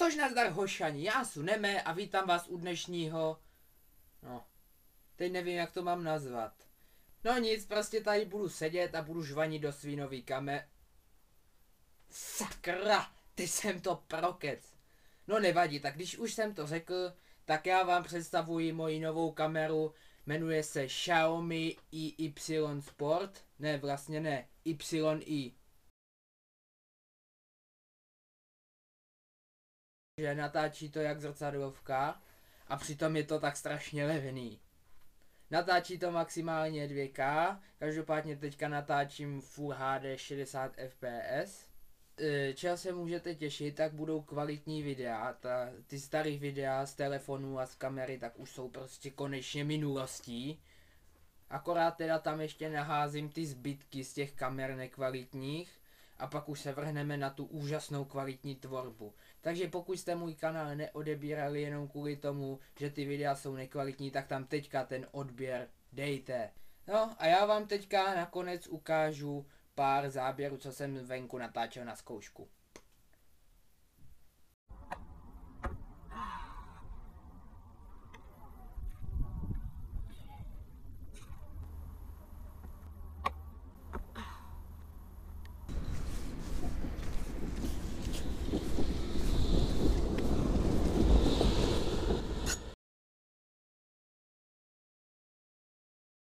Tož nazdar hošani, já su Neme a vítám vás u dnešního... No, teď nevím, jak to mám nazvat. No nic, prostě tady budu sedět a budu žvanit do svý nový Sakra, ty jsem to prokec. No nevadí, tak když už jsem to řekl, tak já vám představuji moji novou kameru. Jmenuje se Xiaomi IY Sport. Ne, vlastně ne, YI. Že natáčí to jak zrcadlovka a přitom je to tak strašně levný. Natáčí to maximálně 2K, každopádně teďka natáčím Full HD 60 fps. Čeho se můžete těšit, tak budou kvalitní videa, ty starý videa z telefonu a z kamery tak už jsou prostě konečně minulostí. Akorát teda tam ještě naházím ty zbytky z těch kamer nekvalitních a pak už se vrhneme na tu úžasnou kvalitní tvorbu. Takže pokud jste můj kanál neodebírali jenom kvůli tomu, že ty videa jsou nekvalitní, tak tam teďka ten odběr dejte. No a já vám teďka nakonec ukážu pár záběrů, co jsem venku natáčel na zkoušku.